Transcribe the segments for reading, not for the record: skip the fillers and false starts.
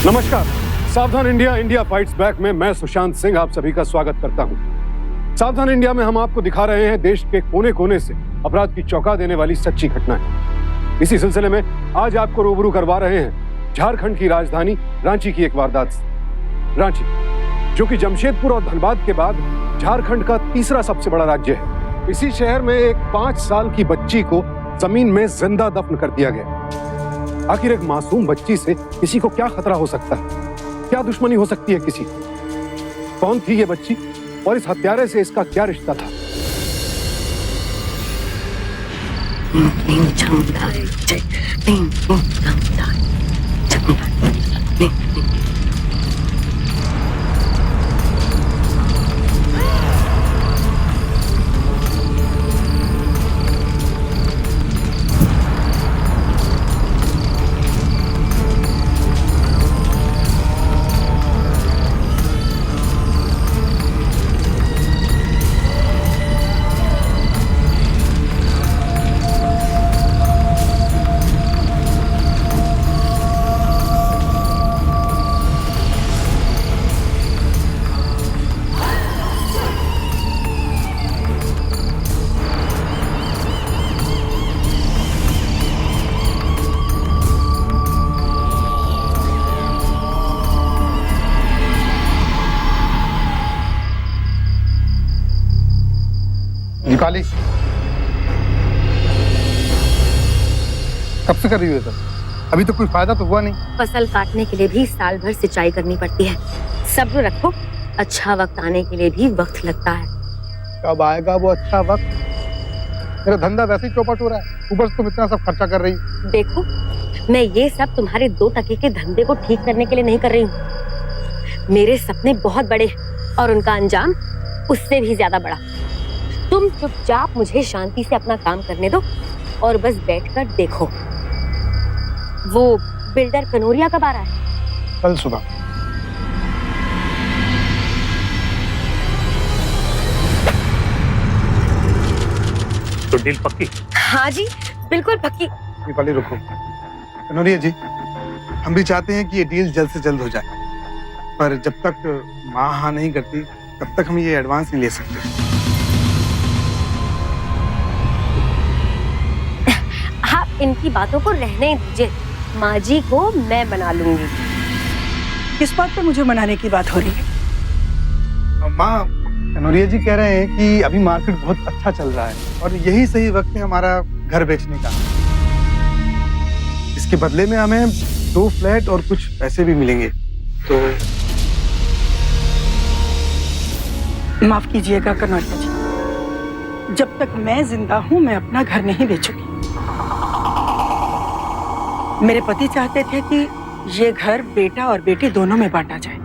नमस्कार, सावधान India India fights back में मैं सुशांत सिंह आप सभी का स्वागत करता हूं। सावधान इंडिया में हम आपको दिखा रहे हैं देश के कोने कोने से अपराध की चौंका देने वाली सच्ची घटनाएं। इसी सिलसिले में आज आपको रूबरू करवा रहे हैं झारखंड की राजधानी रांची की एक वारदात से। रांची, जो कि जमशेदपुर और धनबाद के बाद झारखंड का तीसरा सबसे बड़ा राज्य है। इसी शहर में एक 5 साल की बच्ची को जमीन में जिंदा दफन कर दिया गया। आखिर एक मासूम बच्ची से किसी को क्या खतरा हो सकता है? क्या दुश्मनी हो सकती है किसी? कौन थी ये बच्ची और इस हत्यारे से इसका क्या रिश्ता था? दीपाली, कब से कर रही हो सर? अभी तो कोई फायदा तो हुआ नहीं। फसल काटने के लिए भी साल भर सिंचाई करनी पड़ती है। सब्र रखो, अच्छा वक्त आने के लिए भी वक्त लगता है। कब आएगा वो अच्छा वक्त? मेरा धंधा वैसे ही चौपट हो रहा है, ऊपर से तुम इतना सब खर्चा कर रही हो। देखो, मैं ये सब तुम्हारे 2 टके के धंधे को ठीक करने के लिए नहीं कर रही हूँ। मेरे सपने बहुत बड़े हैं और उनका अंजाम उससे भी ज्यादा बड़ा। तुम चुपचाप मुझे शांति से अपना काम करने दो और बस बैठकर देखो। वो बिल्डर कनोरिया कब आ रहा है? कल सुबह। तो डील पक्की? हाँ जी, बिल्कुल पक्की। दीपाली रुको। कनोरिया जी, हम भी चाहते हैं कि ये डील जल्द से जल्द हो जाए, पर जब तक माँ हाँ नहीं करती तब तक हम ये एडवांस नहीं ले सकते। आप इनकी बातों को रहने दीजिए, माँ जी को मैं मना लूंगी। किस बात पे मुझे मनाने की बात हो रही है? माँ, कनोरिया जी कह रहे हैं कि अभी मार्केट बहुत अच्छा चल रहा है और यही सही वक्त है हमारा घर बेचने का। इसके बदले में हमें 2 फ्लैट और कुछ पैसे भी मिलेंगे। तो माफ कीजिएगा कनौरिया जी, जब तक मैं जिंदा हूं मैं अपना घर नहीं बेचूंगी। मेरे पति चाहते थे कि ये घर बेटा और बेटी दोनों में बांटा जाए।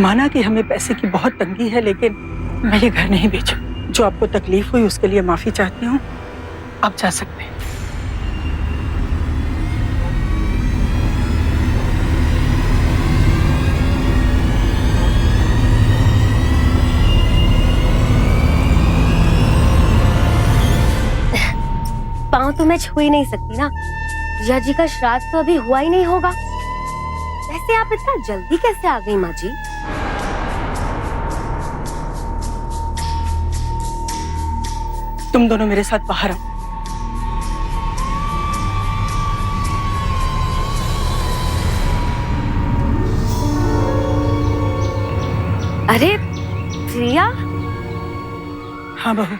माना कि हमें पैसे की बहुत तंगी है, लेकिन मैं ये घर नहीं बेचूं। जो आपको तकलीफ हुई उसके लिए माफी चाहती हूँ। आप जा सकते हैं। पाँव तो मैं छू ही नहीं सकती ना। जिया जी का श्राद्ध तो अभी हुआ ही नहीं होगा। वैसे आप इतना जल्दी कैसे आ गई माँ जी? तुम दोनों मेरे साथ बाहर आओ। अरे प्रिया। हाँ बहू,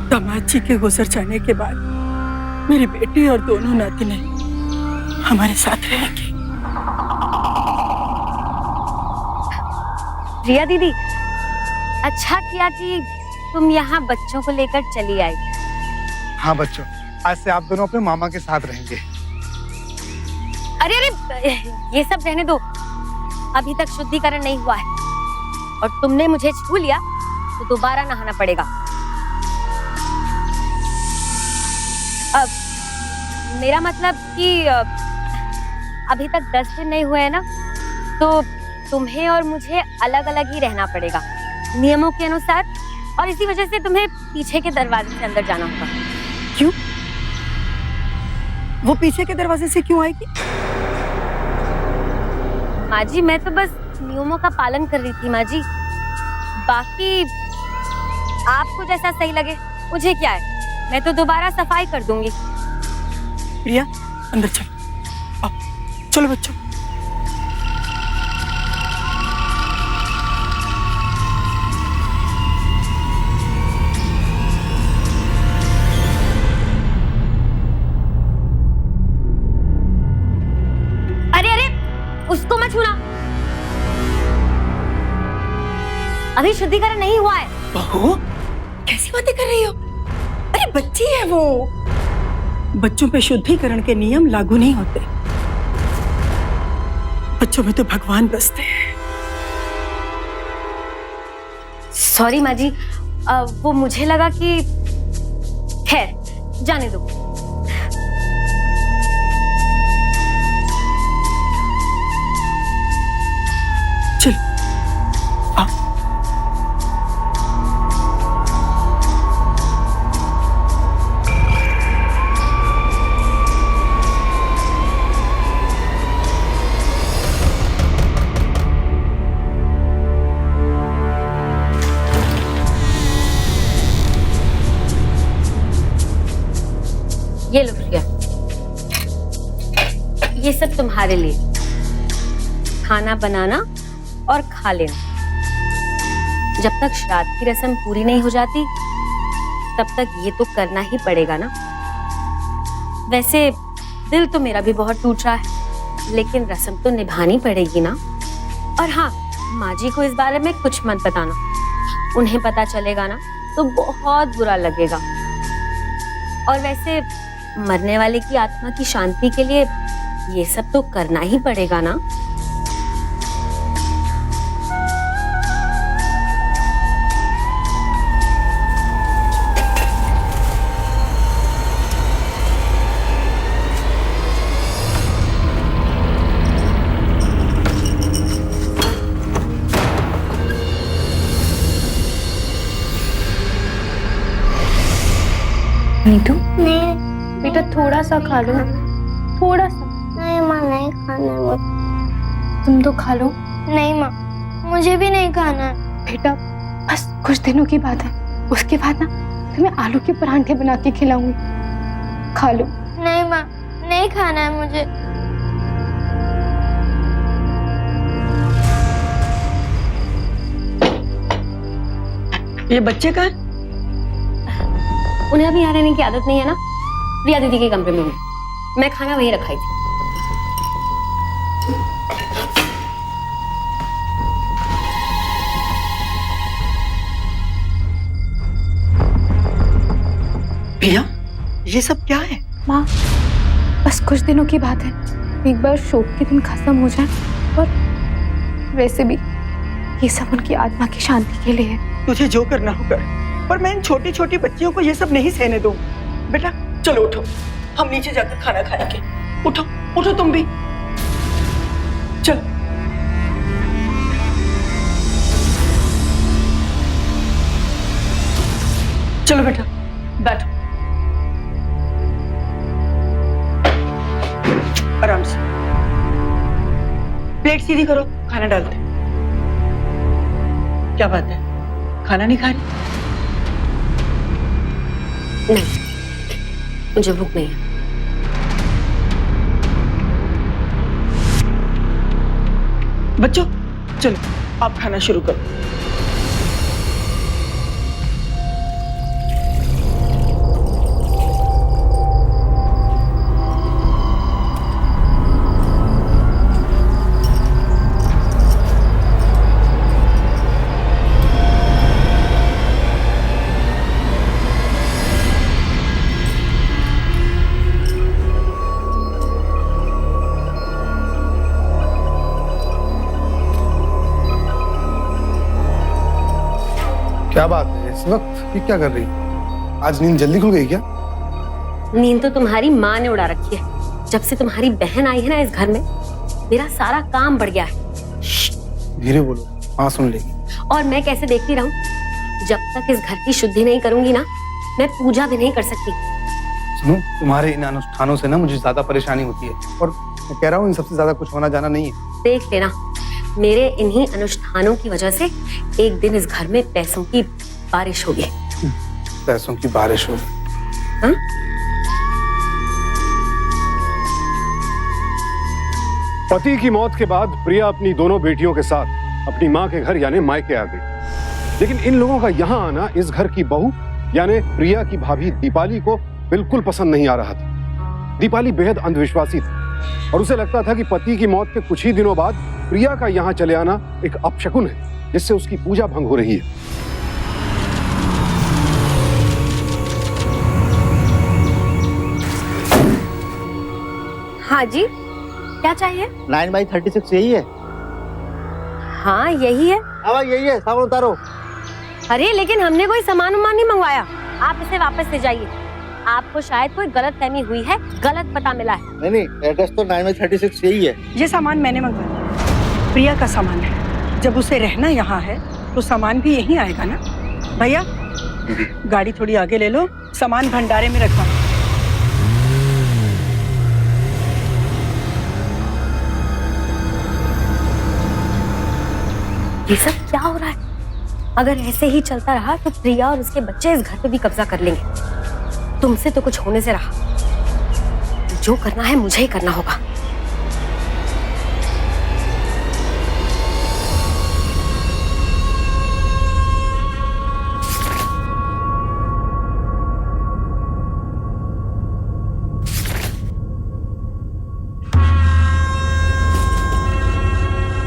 दामाद जी के गुजर जाने के बाद मेरी बेटी और दोनों नातिने हमारे साथ रहेंगी। प्रिया दीदी, अच्छा किया कि तुम यहाँ बच्चों को लेकर चली आई। हाँ बच्चों, आज से आप दोनों अपने मामा के साथ रहेंगे। अरे अरे, ये सब रहने दो, अभी तक शुद्धिकरण नहीं हुआ है और तुमने मुझे छू लिया तो दोबारा नहाना पड़ेगा। अब मेरा मतलब कि अभी तक 10 दिन नहीं हुए हैं ना, तो तुम्हें और मुझे अलग अलग ही रहना पड़ेगा नियमों के अनुसार, और इसी वजह से तुम्हें पीछे के दरवाजे से अंदर जाना होगा। क्यों? वो पीछे के दरवाजे से क्यों आएगी? माँ जी मैं तो बस नियमों का पालन कर रही थी माँ जी। बाकी आपको जैसा सही लगे, मुझे क्या है, मैं तो दोबारा सफाई कर दूंगी। प्रिया अंदर चलो। आओ चलो बच्चों। अरे अरे उसको मत छूना, अभी शुद्धिकरण नहीं हुआ है। बहू कैसी बातें कर रही हो? अरे बच्ची है वो, बच्चों पे शुद्धिकरण के नियम लागू नहीं होते। बच्चों में तो भगवान बसते हैं। सॉरी माँ जी, वो मुझे लगा कि खैर जाने दो। चल आओ। ये लो प्रिया, ये सब तुम्हारे लिए, खाना बनाना और खा लेना। जब तक श्राद्ध की रस्म पूरी नहीं हो जाती तब तक ये तो करना ही पड़ेगा ना। वैसे दिल तो मेरा भी बहुत टूट रहा है, लेकिन रस्म तो निभानी पड़ेगी ना। और हाँ, माँ जी को इस बारे में कुछ मत बताना, उन्हें पता चलेगा ना तो बहुत बुरा लगेगा। और वैसे मरने वाले की आत्मा की शांति के लिए ये सब तो करना ही पड़ेगा ना। नीतू नहीं बेटा थोड़ा सा खा लो, थोड़ा सा। नहीं माँ, नहीं खाना है मुझे। तुम तो खा लो। नहीं माँ, मुझे भी नहीं खाना है। बेटा बस कुछ दिनों की बात है, उसके बाद ना तुम्हें आलू के परांठे बना के खिलाऊंगी, खा लो। नहीं माँ, नहीं खाना है मुझे। ये बच्चे का है? उन्हें अभी यहाँ रहने की आदत नहीं है ना, प्रिया दीदी के कमरे में हूँ, मैं खाना वहीं रखाई थी। प्रिया ये सब क्या है? माँ बस कुछ दिनों की बात है, एक बार शोक के दिन खत्म हो जाए, और वैसे भी ये सब उनकी आत्मा की शांति के लिए है। तुझे जो करना हो कर, पर मैं इन छोटी छोटी बच्चियों को ये सब नहीं सहने दूं। बेटा चलो उठो, हम नीचे जाकर खाना खाएंगे। उठो उठो तुम भी, चलो। चलो बेटा बैठो, आराम से। प्लेट सीधी करो, खाना डालते। क्या बात है, खाना नहीं खा रही? नहीं, मुझे भूख नहीं है। बच्चों चलो आप खाना शुरू करो। क्या बात है, इस वक्त ये क्या कर रही? आज नींद जल्दी खुल गई क्या? नींद तो तुम्हारी माँ ने उड़ा रखी है। जब से तुम्हारी बहन आई है ना इस घर में, मेरा सारा काम बढ़ गया है। धीरे बोलो, हाँ सुन लेगी। और मैं कैसे देखती रहूं? जब तक इस घर की शुद्धि नहीं करूंगी ना, मैं पूजा भी नहीं कर सकती। सुनो, तुम्हारे इन अनुष्ठानों से ना मुझे ज्यादा परेशानी होती है, और मैं कह रहा हूँ इन सबसे ज्यादा कुछ होना जाना नहीं है। देख लेना, मेरे इन्हीं अनुष्ठानों की वजह से एक दिन इस घर में पैसों की बारिश होगी। पैसों की बारिश होगी? हाँ? पति की मौत के बाद प्रिया अपनी दोनों बेटियों के साथ अपनी मां के घर यानी मायके आ गई। लेकिन इन लोगों का यहां आना इस घर की बहू यानी प्रिया की भाभी दीपाली को बिल्कुल पसंद नहीं आ रहा था। दीपाली बेहद अंधविश्वासी थी और उसे लगता था कि पति की मौत के कुछ ही दिनों बाद प्रिया का यहां चले आना एक अपशकुन है, जिससे उसकी पूजा भंग हो रही है। हाँ जी, क्या चाहिए? 9/36 यही है? हाँ यही है। हाँ यही है, सामान उतारो। अरे लेकिन हमने कोई सामान उमान नहीं मंगवाया, आप इसे वापस ले जाइए। आपको शायद कोई गलतफहमी हुई है, गलत पता मिला है। नहीं, एड्रेस तो 9/36 यही है। ये सामान मैंने मंगवाया, प्रिया का सामान है। जब उसे रहना यहाँ है तो सामान भी यहीं आएगा ना। भैया गाड़ी थोड़ी आगे ले लो, सामान भंडारे में रखवा। ये सब क्या हो रहा है? अगर ऐसे ही चलता रहा तो प्रिया और उसके बच्चे इस घर पे भी कब्जा कर लेंगे। तुमसे तो कुछ होने से रहा, जो करना है मुझे ही करना होगा।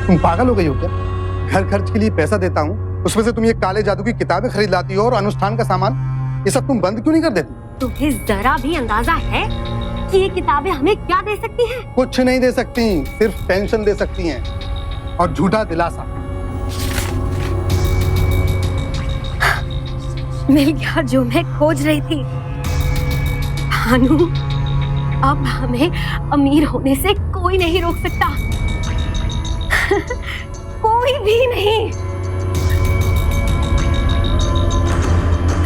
तुम पागल हो गई हो क्या? घर खर्च के लिए पैसा देता हूँ, उसमें से तुम ये काले जादू की किताबें खरीद लाती हो और अनुष्ठान का सामान, ये सब तुम बंद क्यों नहीं कर देती? तुम्हें जरा भी अंदाजा है कि ये किताबें हमें क्या दे सकती हैं? कुछ नहीं दे सकती, सिर्फ टेंशन दे सकती हैं और झूठा दिलासा। मिल गया जो मैं खोज रही थी। भानु, अब हमें अमीर होने से कोई नहीं रोक सकता। कोई भी नहीं।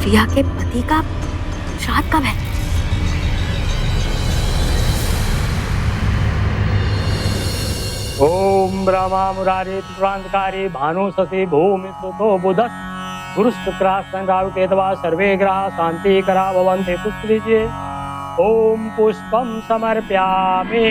प्रिया के पति का श्राद्ध कब है? ओम ब्रह्मा मुरारी त्रिपुरांतकारी भानु शशि भूमि सुतो बुधस् गुरु शुक्र राहु केतवा सर्वे ग्रह शांति करा भवन्ते। पुष्प लीजिए। ओम पुष्पम समर्पयामि।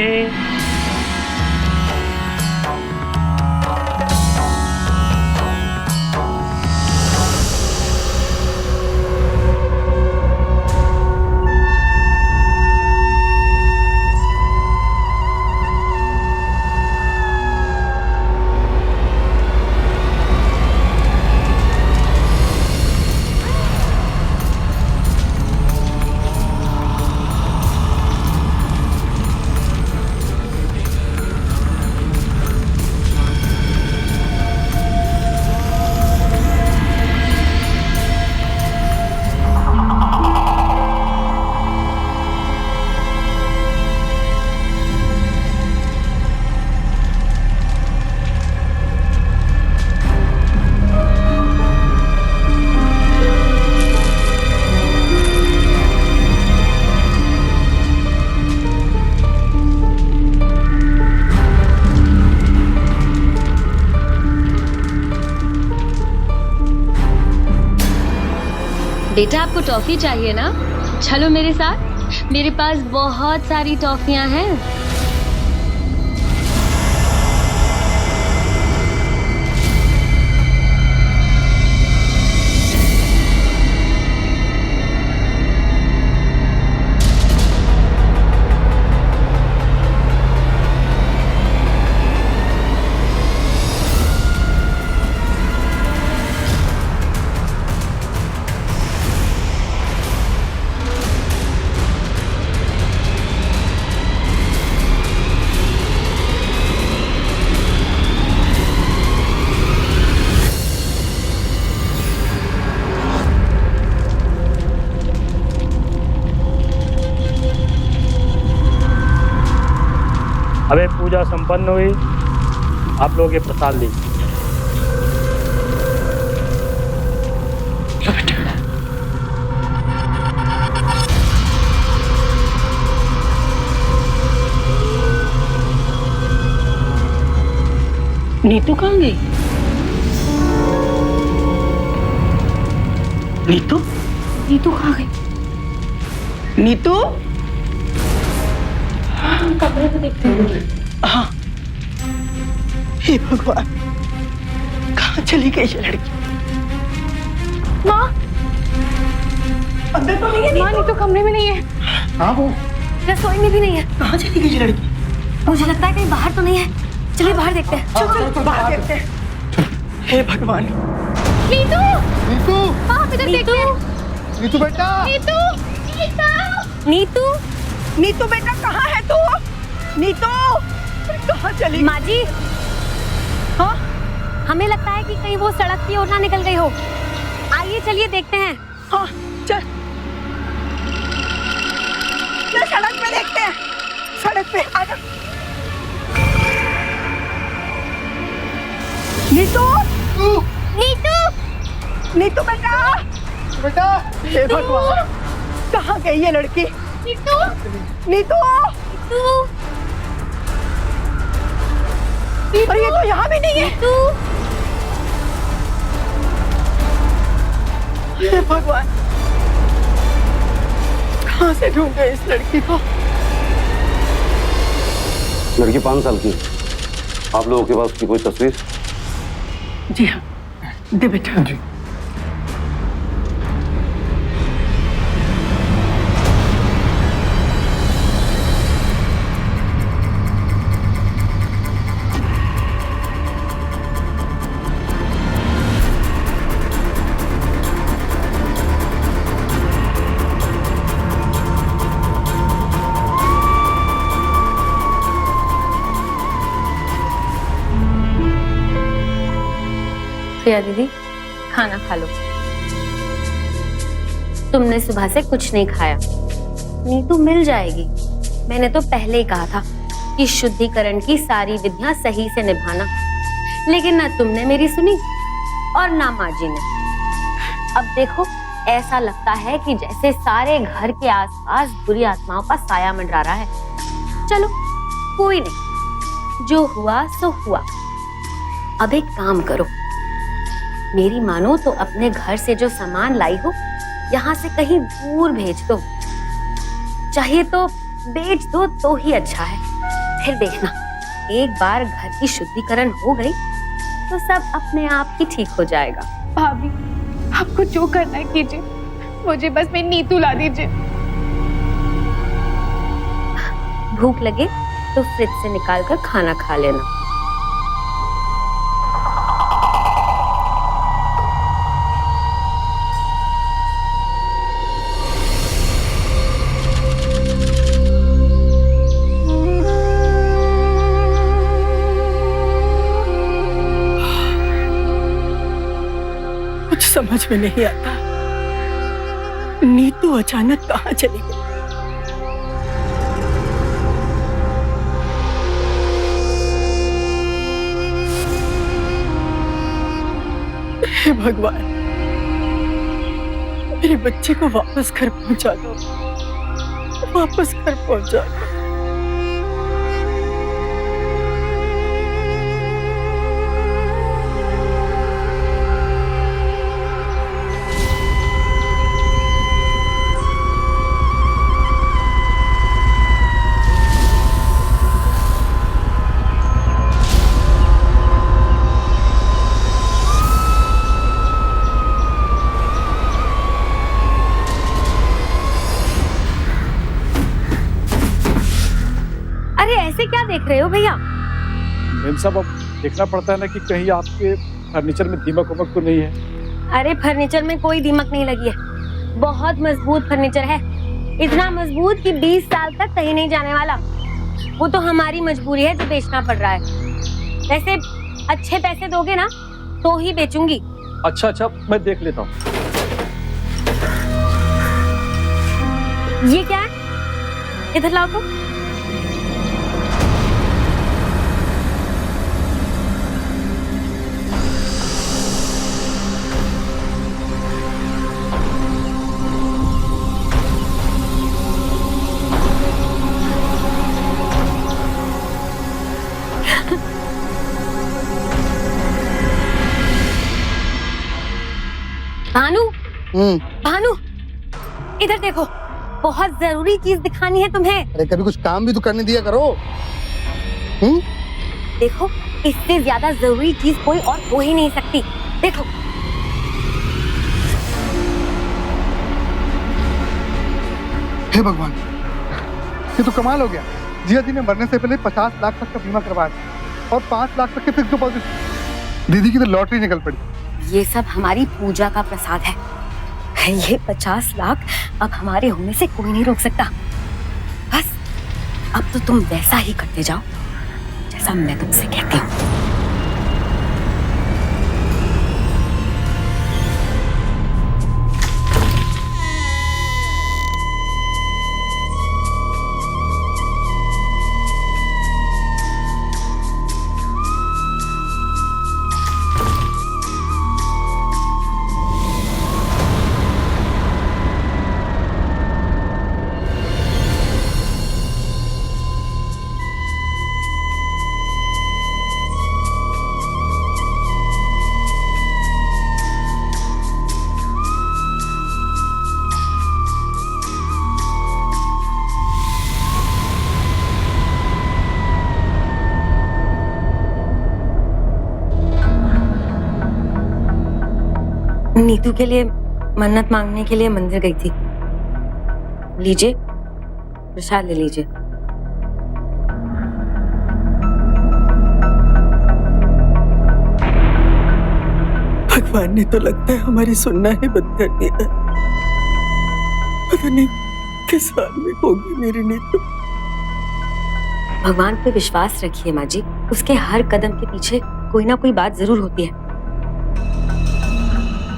बेटा आपको टॉफी चाहिए ना? चलो मेरे साथ, मेरे पास बहुत सारी टॉफियां हैं। अबे पूजा संपन्न हुई, आप लोग ये प्रसाद लीजिए। नीतू कहाँ गई? नीतू? नीतू कहाँ गई? नीतू? कमरे में देखते हैं। हाँ। हे भगवान, कहाँ चली गई ये लड़की? माँ, अंदर तो नहीं है माँ नीतू कमरे में नहीं है, हाँ वो रसोई में भी नहीं है। कहाँ चली गई ये लड़की? मुझे लगता है कहीं बाहर तो नहीं है। चलिए बाहर देखते हैं। चल बाहर देखते हैं। हे भगवान, नीतू, नीतू, आप इधर देखिए। नीतू बेटा, नीतू, नीतू, नीतू बेटा कहाँ है तू? नीतू कहाँ चली? माँ जी, हाँ? हमें लगता है कि कहीं वो सड़क की ओर ना निकल गई हो। आइए चलिए देखते हैं। हाँ चल, सड़क पे देखते हैं। सड़क पे आजा। नीतू, नीतू, नीतू बेटा, बेटा, हे भगवान, कहाँ गई ये लड़की? नीतू, नीतू, और ये तो यहाँ भी नहीं है। हे भगवान, कहाँ से ढूंढे इस लड़की को? लड़की 5 साल की है। आप लोगों के पास उसकी कोई तस्वीर? जी हाँ, दे बेटा। जी। प्रिया दीदी, खाना खा लो। तुमने सुबह से कुछ नहीं खाया। नीतू मिल जाएगी। मैंने तो पहले ही कहा था कि शुद्धिकरण की सारी विधियां सही से निभाना, लेकिन ना तुमने मेरी सुनी और ना माँ जी ने। अब देखो, ऐसा लगता है कि जैसे सारे घर के आसपास बुरी आत्माओं का साया मंडरा रहा है। चलो कोई नहीं, जो हुआ सो हुआ। अब एक काम करो, मेरी मानो तो अपने घर से जो सामान लाई हो यहाँ से कहीं दूर भेज दो। चाहिए तो बेच दो तो ही अच्छा है। फिर देखना, एक बार घर की शुद्धिकरण हो गई तो सब अपने आप ही ठीक हो जाएगा। भाभी, आपको जो करना है कीजिए, मुझे बस मेरी नीतू ला दीजिए। भूख लगे तो फ्रिज से निकाल कर खाना खा लेना। कुछ समझ में नहीं आता, नीतू अचानक कहाँ चली गई? हे भगवान, मेरे बच्चे को वापस घर पहुंचा दो, वापस घर पहुंचा दो। अरे ऐसे क्या देख रहे हो भैया? मैम साहब, अब देखना पड़ता है ना कि कहीं आपके फर्नीचर में दीमक वमक तो नहीं है। अरे फर्नीचर में कोई दीमक नहीं लगी है। बहुत मजबूत फर्नीचर है, इतना मजबूत कि 20 साल तक कहीं नहीं जाने वाला। वो तो हमारी मजबूरी है जो बेचना पड़ रहा है। वैसे अच्छे पैसे दोगे ना तो ही बेचूंगी। अच्छा, मैं देख लेता हूँ। ये क्या है? इधर लाओ तो। भानु, इधर देखो, बहुत जरूरी चीज दिखानी है तुम्हें। अरे कभी कुछ काम भी तो करने दिया करो। देखो, इससे ज्यादा जरूरी चीज कोई और हो ही नहीं सकती। देखो, हे भगवान, ये तो कमाल हो गया। जिया जी ने मरने से पहले 50 लाख तक का बीमा करवाया और 5 लाख तक के फिक्स डिपॉजिट। दीदी की तो लॉटरी निकल पड़ी। ये सब हमारी पूजा का प्रसाद है। ये 50 लाख अब हमारे होने से कोई नहीं रोक सकता। बस अब तो तुम वैसा ही करते जाओ जैसा मैं तुमसे कहती हूँ। नीतू के लिए मन्नत मांगने के लिए मंदिर गई थी। लीजिए, प्रसाद ले लीजिए। भगवान ने तो लगता है हमारी सुनना ही बंद कर दिया। पता नहीं किस हाल में होगी मेरी नीतू। भगवान पे विश्वास रखिए माँ जी, उसके हर कदम के पीछे कोई ना कोई बात जरूर होती है।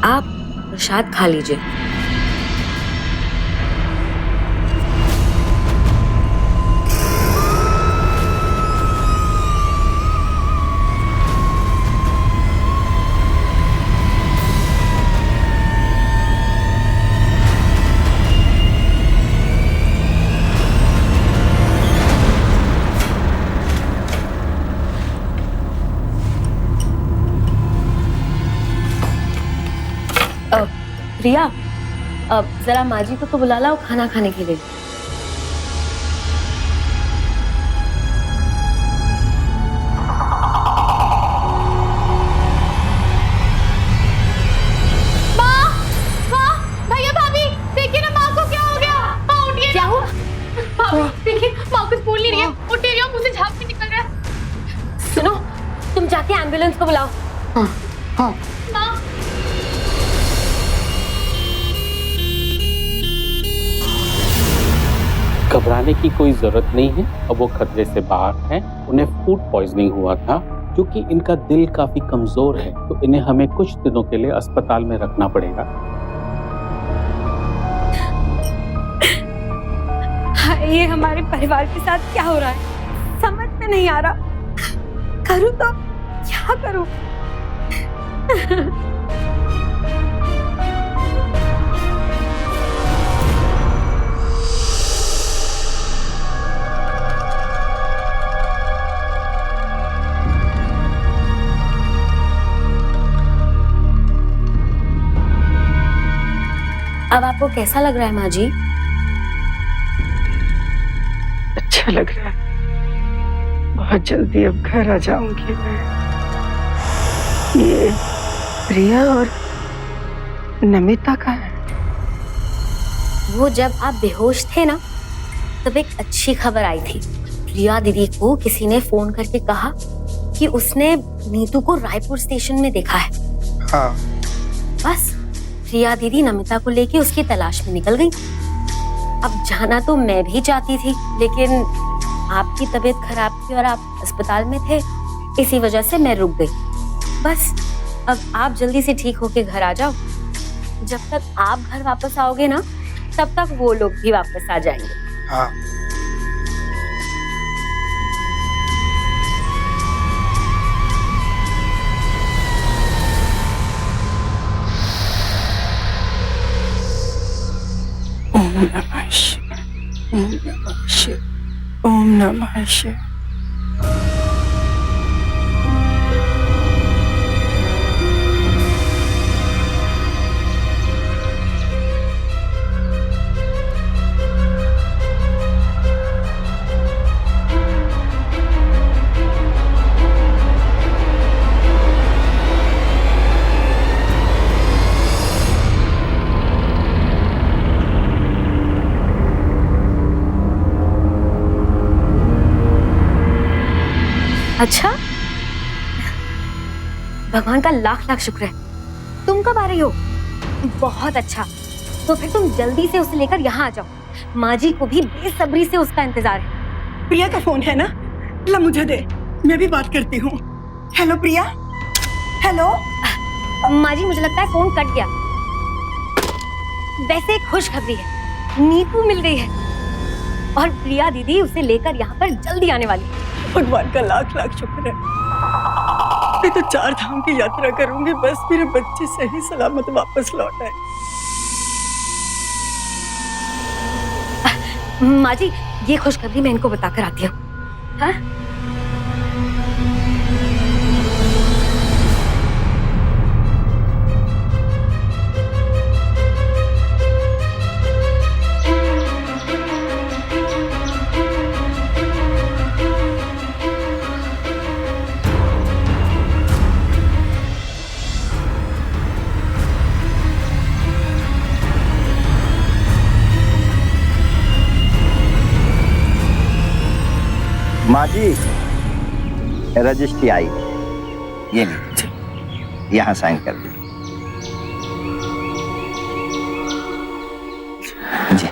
आप प्रसाद खा लीजिए। प्रिया, अब जरा माँ जी को तो बुला लाओ खाना खाने के लिए। भैया भाभी, देखिए ना माँ को क्या हो गया। माँ उठिए। क्या हुआ? भाभी देखिए, माँ कुछ बोल नहीं रही है। उठ रही है, मुझसे झाग भी निकल रहा है। सुनो, तुम जाके एम्बुलेंस को बुलाओ। हाँ। माँ, घबराने की कोई जरूरत नहीं है। अब वो खतरे से बाहर हैं। उन्हें फूड पॉइजनिंग हुआ था। क्योंकि इनका दिल काफी कमजोर है तो इन्हें हमें कुछ दिनों के लिए अस्पताल में रखना पड़ेगा। ये हमारे परिवार के साथ क्या हो रहा है, समझ में नहीं आ रहा। करूँ तो क्या करूँ? अब आपको कैसा लग रहा है माँ जी? अच्छा लग रहा है। बहुत जल्दी अब घर आ जाऊंगी मैं। ये प्रिया और नमिता का है। वो जब आप बेहोश थे ना, तब एक अच्छी खबर आई थी। प्रिया दीदी को किसी ने फोन करके कहा कि उसने नीतू को रायपुर स्टेशन में देखा है। हाँ। बस प्रिया दीदी नमिता को लेके उसकी तलाश में निकल गई। अब जाना तो मैं भी चाहती थी, लेकिन आपकी तबीयत खराब थी और आप अस्पताल में थे, इसी वजह से मैं रुक गई। बस अब आप जल्दी से ठीक होके घर आ जाओ। जब तक आप घर वापस आओगे ना, तब तक वो लोग भी वापस आ जाएंगे। हाँ। ओम नमः शिवाय, ओम नमः शिवाय, ओम नमः शिवाय। अच्छा, भगवान का लाख लाख शुक्र है तुम कब आ रही हो। बहुत अच्छा, तो फिर तुम जल्दी से उसे लेकर यहाँ आ जाओ। माँ जी को भी बेसब्री से उसका इंतजार है। प्रिया का फोन है ना, ला मुझे दे, मैं भी बात करती हूँ। हेलो प्रिया। हेलो माँ जी, मुझे लगता है फोन कट गया। वैसे एक खुशखबरी है, नीतू मिल गई है और प्रिया दीदी उसे लेकर यहाँ पर जल्दी आने वाली है। भगवान का लाख लाख शुक्र है। मैं तो 4 धाम की यात्रा करूंगी, बस मेरे बच्चे सही सलामत वापस लौट आए। माँ जी, ये खुशखबरी मैं इनको बताकर आती हूँ। हाँ? माँ जी, रजिस्ट्री आई, ये लीजिए, यहाँ साइन कर दीजिए। जी।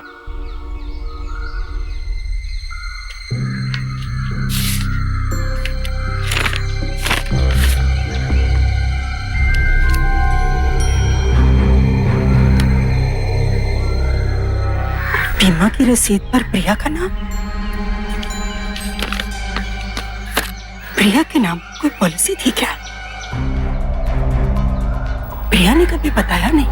बीमा की रसीद पर प्रिया का नाम। प्रिया के नाम कोई पॉलिसी थी क्या? प्रिया ने कभी बताया नहीं।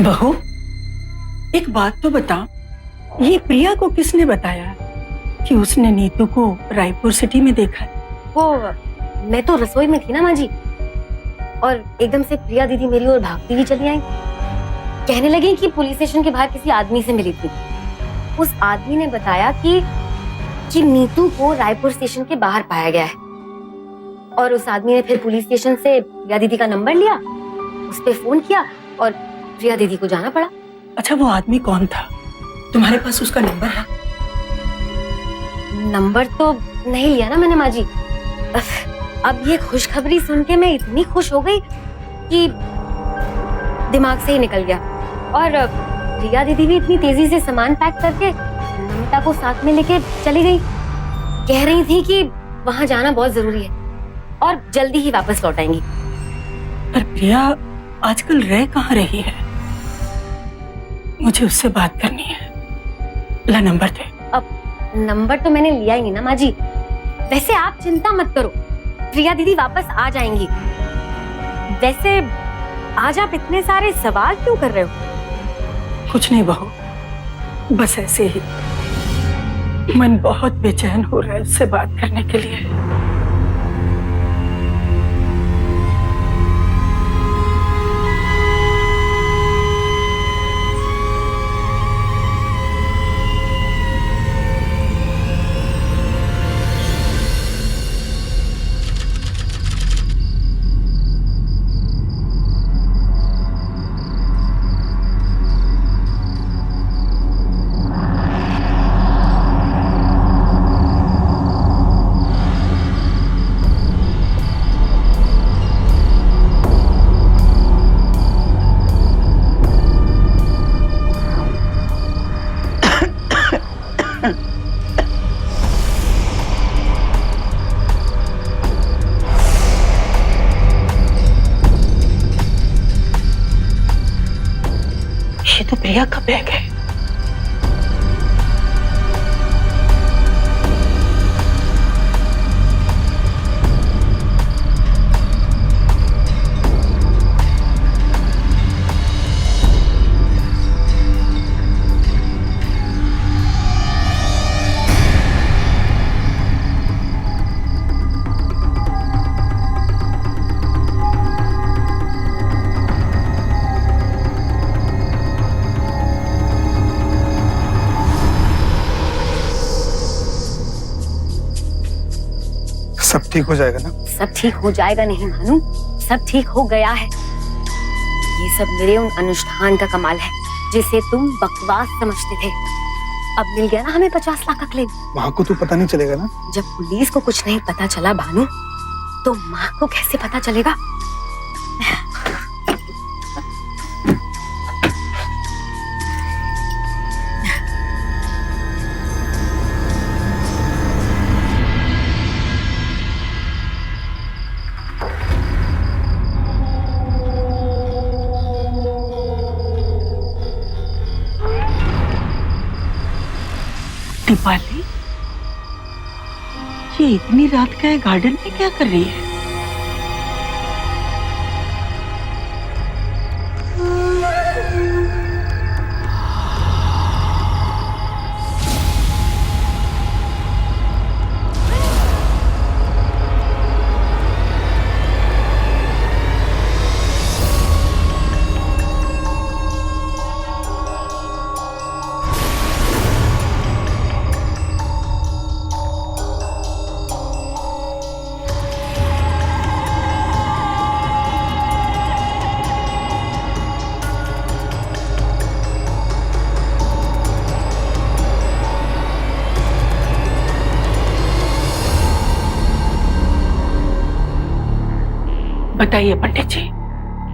बहू, एक बात तो बता, ये प्रिया को किसने बताया कि उसने नीतू को रायपुर सिटी में देखा? वो मैं तो रसोई में थी ना माँ जी, और एकदम से प्रिया दीदी मेरी ओर भागती हुई चली आई। कहने लगी कि पुलिस स्टेशन के बाहर किसी आदमी से मिली थी। उस आदमी ने बताया कि नीतू को रायपुर स्टेशन के बाहर पाया गया है, और उस आदमी ने फिर पुलिस स्टेशन से प्रिया दीदी का नंबर लिया, उस पे फोन किया और प्रिया दीदी को जाना पड़ा। अच्छा, वो आदमी कौन था? तुम्हारे पास उसका नंबर है? नंबर तो नहीं लिया ना मैंने माँ जी। अब ये खुशखबरी सुन के मैं इतनी खुश हो गई कि दिमाग से ही निकल गया। और प्रिया दीदी भी इतनी तेजी से सामान पैक करके नमिता को साथ में लेके चली गई। कह रही थी कि वहां जाना बहुत जरूरी है और जल्दी ही वापस लौट आएंगी। पर प्रिया आजकल रह कहाँ रही है? मुझे उससे बात करनी है। ला नंबर दे। अब नंबर तो मैंने लिया ही नहीं ना माँ जी। वैसे आप चिंता मत करो, प्रिया दीदी वापस आ जाएंगी। वैसे आज आप इतने सारे सवाल क्यों कर रहे हो? कुछ नहीं बहू, बस ऐसे ही मन बहुत बेचैन हो रहा है उससे बात करने के लिए। ये तो प्रिया का बैग है। सब ठीक हो जाएगा ना? सब ठीक हो जाएगा नहीं मानू, सब ठीक हो गया है। ये सब मेरे उन अनुष्ठान का कमाल है जिसे तुम बकवास समझते थे। अब मिल गया ना हमें 50 लाख का क्लेम। माँ को तो पता नहीं चलेगा ना? जब पुलिस को कुछ नहीं पता चला भानु, तो माँ को कैसे पता चलेगा? दीपाली, ये इतनी रात का गार्डन में क्या कर रही है? बताइए पंडित जी,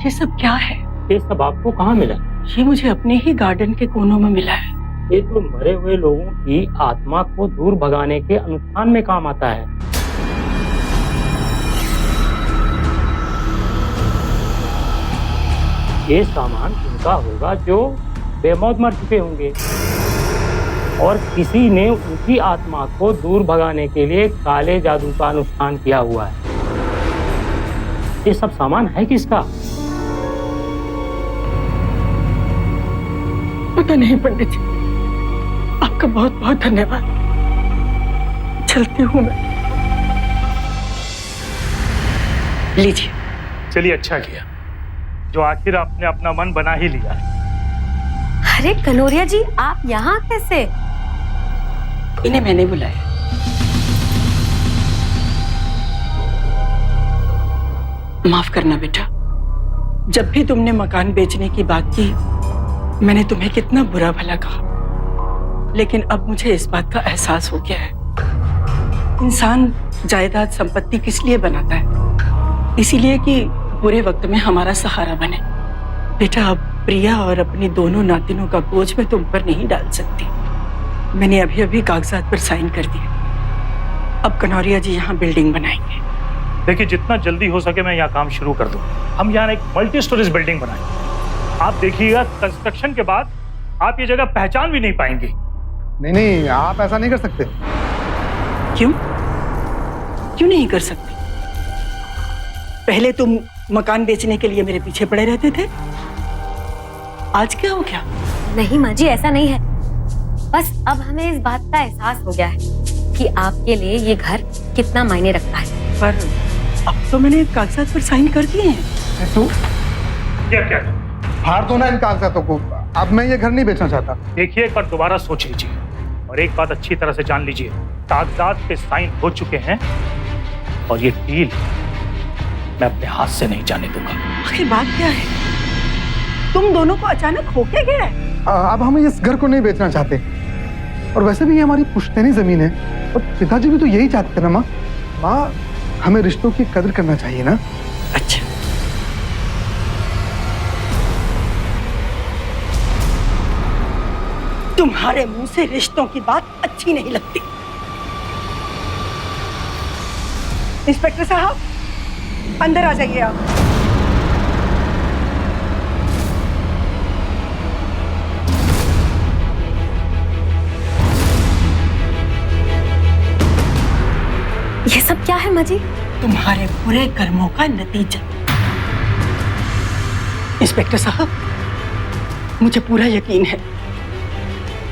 ये सब क्या है? ये सब आपको कहाँ मिला? ये मुझे अपने ही गार्डन के कोनों में मिला है। ये तो मरे हुए लोगों की आत्मा को दूर भगाने के अनुष्ठान में काम आता है। ये सामान उनका होगा जो बेमौत मर चुके होंगे और किसी ने उनकी आत्मा को दूर भगाने के लिए काले जादू का अनुष्ठान किया हुआ है। ये सब सामान है किसका? पता नहीं पंडित जी, आपका बहुत बहुत धन्यवाद। चलती हूँ मैं। लीजिए। चलिए, अच्छा किया जो आखिर आपने अपना मन बना ही लिया। अरे कनौरिया जी, आप यहाँ कैसे? इन्हें मैंने बुलाया। माफ करना बेटा, जब भी तुमने मकान बेचने की बात की मैंने तुम्हें कितना बुरा भला कहा, लेकिन अब मुझे इस बात का एहसास हो गया है। इंसान जायदाद संपत्ति किस लिए बनाता है? इसीलिए कि बुरे वक्त में हमारा सहारा बने। बेटा, अब प्रिया और अपनी दोनों नातिनों का बोझ मैं तुम पर नहीं डाल सकती। मैंने अभी अभी कागजात पर साइन कर दिए। अब कनौरिया जी यहाँ बिल्डिंग बनाएंगे। देखिए, जितना जल्दी हो सके मैं यहाँ काम शुरू कर दूं। हम यहाँ एक मल्टी स्टोरेज बिल्डिंग बनाएंगे। आप देखिएगा, कंस्ट्रक्शन के बाद आप ये जगह पहचान भी नहीं पाएंगे। नहीं, आप ऐसा नहीं कर सकते। क्यों? क्यों नहीं कर सकते? पहले तुम मकान बेचने के लिए मेरे पीछे पड़े रहते थे, आज क्या हो गया? नहीं माँ जी, ऐसा नहीं है। बस अब हमें इस बात का एहसास हो गया है कि आपके लिए ये घर कितना मायने रखता है। पर अब तो मैंने कागजात पर साइन कर दिए हैं। तो क्या फाड़ दो ना इन कागजातों को। अब मैं ये घर नहीं बेचना चाहता। देखिए, एक बार दोबारा सोच लीजिए और एक बात अच्छी तरह से जान लीजिए, कागजात पे साइन हो चुके हैं और ये डील मैं अपने हाथ से नहीं जाने दूंगा। आखिर बात क्या है? तुम दोनों को अचानक होके गया है? अब हम इस घर को नहीं बेचना चाहते, और वैसे भी ये हमारी पुश्तैनी जमीन है और पिताजी भी तो यही चाहते थे ना माँ। माँ, हमें रिश्तों की कदर करना चाहिए ना। अच्छा, तुम्हारे मुंह से रिश्तों की बात अच्छी नहीं लगती। इंस्पेक्टर साहब, अंदर आ जाइए आप। ये सब क्या है माँ जी? तुम्हारे बुरे कर्मों का नतीजा। इंस्पेक्टर साहब, मुझे पूरा यकीन है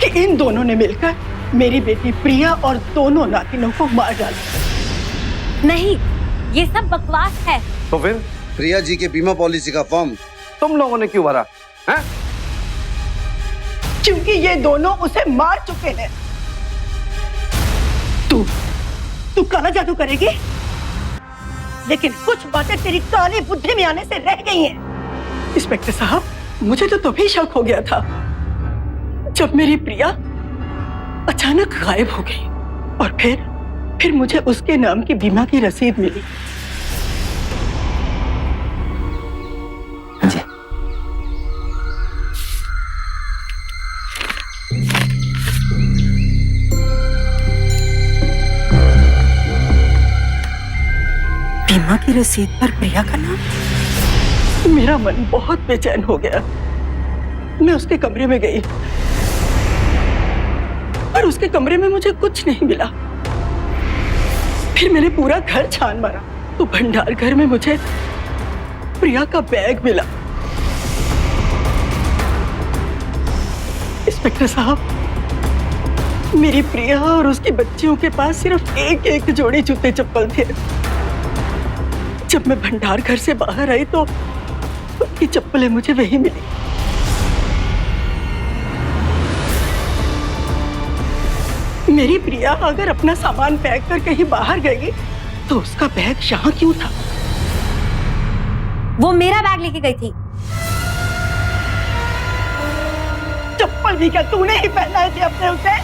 कि इन दोनों ने मिलकर मेरी बेटी प्रिया और दोनों नातिनों को मार डाला। नहीं, ये सब बकवास है। तो फिर प्रिया जी के बीमा पॉलिसी का फॉर्म तुम लोगों ने क्यों भरा है? क्योंकि ये दोनों उसे मार चुके हैं। तू काला जादू करेगी, लेकिन कुछ बातें तेरी काली बुद्धि में आने से रह गई हैं। इंस्पेक्टर साहब, मुझे तो तभी शक हो गया था जब मेरी प्रिया अचानक गायब हो गई और फिर मुझे उसके नाम की बीमा की रसीद मिली। जी बीमा की रसीद पर प्रिया का नाम। मेरा मन बहुत बेचैन हो गया। मैं उसके कमरे में गई और उसके कमरे में मुझे कुछ नहीं मिला। फिर मैंने पूरा घर छान मारा तो भंडार घर में मुझे प्रिया का बैग मिला। इंस्पेक्टर साहब, मेरी प्रिया और उसकी बच्चियों के पास सिर्फ एक एक जोड़ी जूते चप्पल थे। जब मैं भंडार घर से बाहर आई तो उनकी चप्पलें मुझे वहीं मिली। मेरी प्रिया अगर अपना सामान पैक कर कहीं बाहर गई तो उसका बैग यहाँ क्यों था? वो मेरा बैग लेके गई थी। चप्पल भी क्या तूने ही पहनाए थे अपने उसे?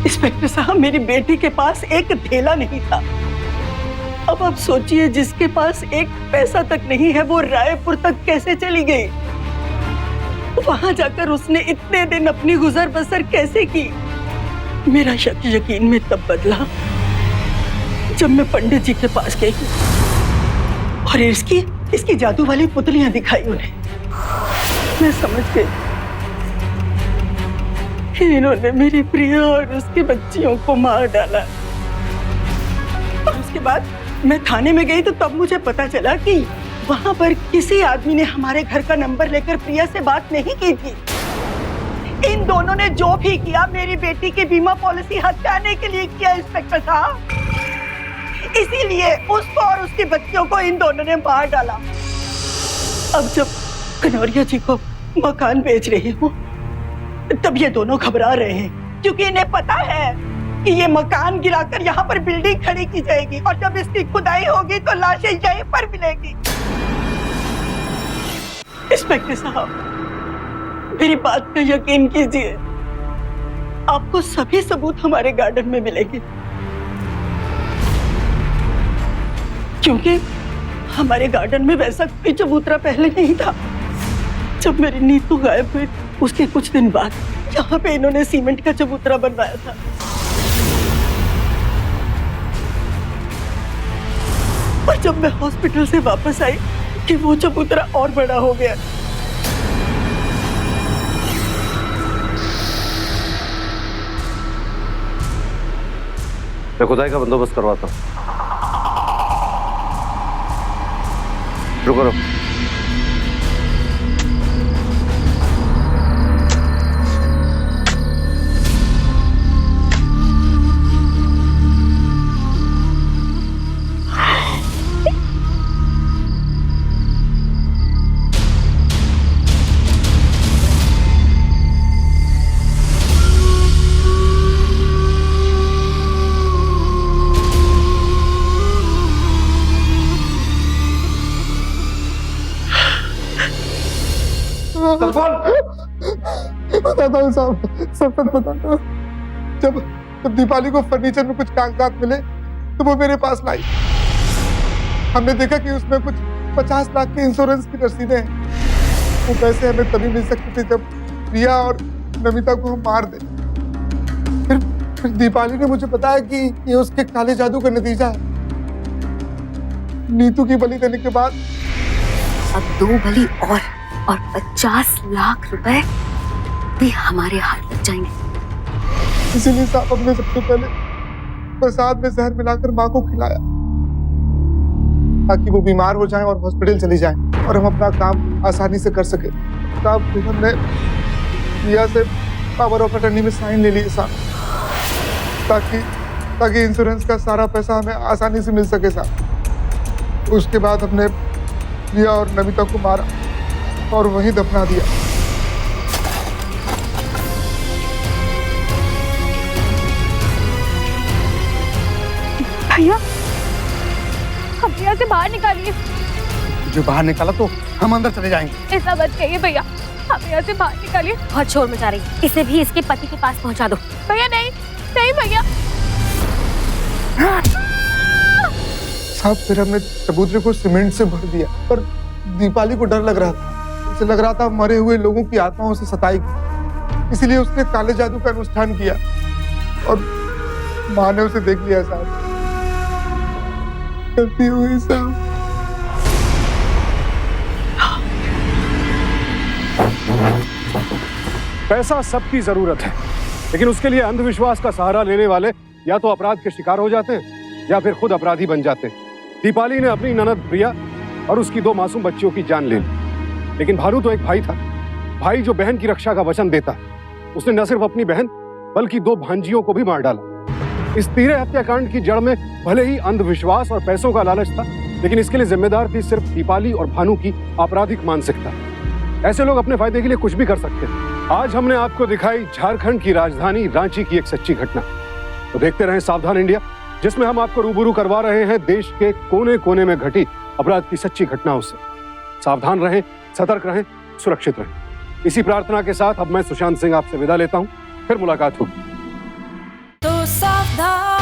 इंस्पेक्टर साहब, मेरी बेटी के पास एक थैला नहीं था। अब आप सोचिए, जिसके पास एक पैसा तक नहीं है वो रायपुर तक कैसे चली गई? वहां जाकर उसने इतने दिन अपनी गुजर बसर कैसे की? मेरा शक यकीन में तब बदला जब मैं पंडित जी के पास गई और इसकी जादू वाली पुतलियां दिखाई उन्हें। मैं समझ गई कि इन्होंने मेरी प्रिया और उसकी बच्चियों को मार डाला। और उसके बाद मैं थाने में गई तो तब मुझे पता चला कि वहां पर किसी आदमी ने हमारे घर का नंबर लेकर प्रिया से बात नहीं की थी। इन दोनों ने जो भी किया मेरी बेटी की बीमा पॉलिसी हटाने के लिए किया इंस्पेक्टर साहब। इसीलिए उसको और उसकी बच्चियों को इन दोनों ने मार डाला। अब जब कनौरिया जी को मकान बेच रही हूँ तब ये दोनों घबरा रहे हैं, क्योंकि इन्हें पता है कि ये मकान गिराकर यहाँ पर बिल्डिंग खड़ी की जाएगी और जब इसकी खुदाई होगी तो लाशें यहीं पर मिलेगी। इंस्पेक्टर साहब, मेरी बात का यकीन कीजिए, आपको सभी सबूत हमारे गार्डन में मिलेंगे, क्योंकि हमारे गार्डन में वैसा कोई चबूतरा पहले नहीं था। जब मेरी नीतू गायब हुई उसके कुछ दिन बाद यहाँ पे इन्होंने सीमेंट का चबूतरा बनवाया था। और जब मैं हॉस्पिटल से वापस आई कि वो चबूतरा और बड़ा हो गया। मैं खुदाई का बंदोबस्त करवाता हूँ। रुको। बताता हूँ साहब, सब बताता हूँ। जब दीपाली को फर्नीचर में कुछ कागजात मिले तो वो मेरे पास लाई। हमने देखा कि उसमें कुछ 50 लाख के इंश्योरेंस की रसीदें हैं। वो पैसे हमें तभी मिल सकते थे जब प्रिया और नमिता को हम मार दें। फिर दीपाली ने मुझे बताया कि ये उसके काले जादू का नतीजा है। नीतू की बलि देने के बाद अब 2 बलि और 50 लाख रुपए भी हमारे हाथ लग जाएंगे। इसीलिए साहब हमने सबसे पहले प्रसाद में जहर मिलाकर माँ को खिलाया ताकि वो बीमार हो जाए और हॉस्पिटल चली जाए और हम अपना काम आसानी से कर सके। साहब फिर हमने प्रिया से पावर ऑफ अटर्नी में साइन ले लिए साहब, ताकि इंश्योरेंस का सारा पैसा हमें आसानी से मिल सके साहब। उसके बाद हमने प्रिया और नमिता को मारा और वहीं दफना दिया। भैया हम यहाँ से बाहर निकालिए। जो बाहर निकाला तो हम अंदर चले जाएंगे। ऐसा मत कहिए भैया, हमें यहाँ से बाहर निकालिए। बहुत शोर मचा रही है, इसे भी इसके पति के पास पहुंचा दो। भैया नहीं, नहीं भैया। साहब फिर हमने चबूतरे को सीमेंट से भर दिया, पर दीपाली को डर लग रहा था। उसे लग रहा था मरे हुए लोगों की आत्माओं से सताएगी, इसलिए उसने काले जादू का अनुष्ठान किया और माँ ने उसे देख लिया। साहब गलती हुई साहब। पैसा सबकी जरूरत है, लेकिन उसके लिए अंधविश्वास का सहारा लेने वाले या तो अपराध के शिकार हो जाते हैं या फिर खुद अपराधी बन जाते हैं। दीपाली ने अपनी ननद प्रिया और उसकी 2 मासूम बच्चियों की जान ले ली, लेकिन भानु तो एक भाई था, भाई जो बहन की रक्षा का वचन देता। उसने न सिर्फ अपनी बहन बल्कि 2 भांजियों को भी मार डाला। इस तीरे हत्याकांड की जड़ में भले ही अंधविश्वास और पैसों का लालच था, लेकिन इसके लिए जिम्मेदार थी सिर्फ दीपाली और भानु की आपराधिक मानसिकता। ऐसे लोग अपने फायदे के लिए कुछ भी कर सकते हैं। आज हमने आपको दिखाई झारखंड की राजधानी रांची की एक सच्ची घटना। तो देखते रहें सावधान इंडिया, जिसमें हम आपको रूबरू करवा रहे हैं देश के कोने कोने में घटी अपराध की सच्ची घटनाओं से। सावधान रहें, सतर्क रहें, सुरक्षित रहें। इसी प्रार्थना के साथ अब मैं सुशांत सिंह आपसे विदा लेता हूं, फिर मुलाकात होगी। तो सावधान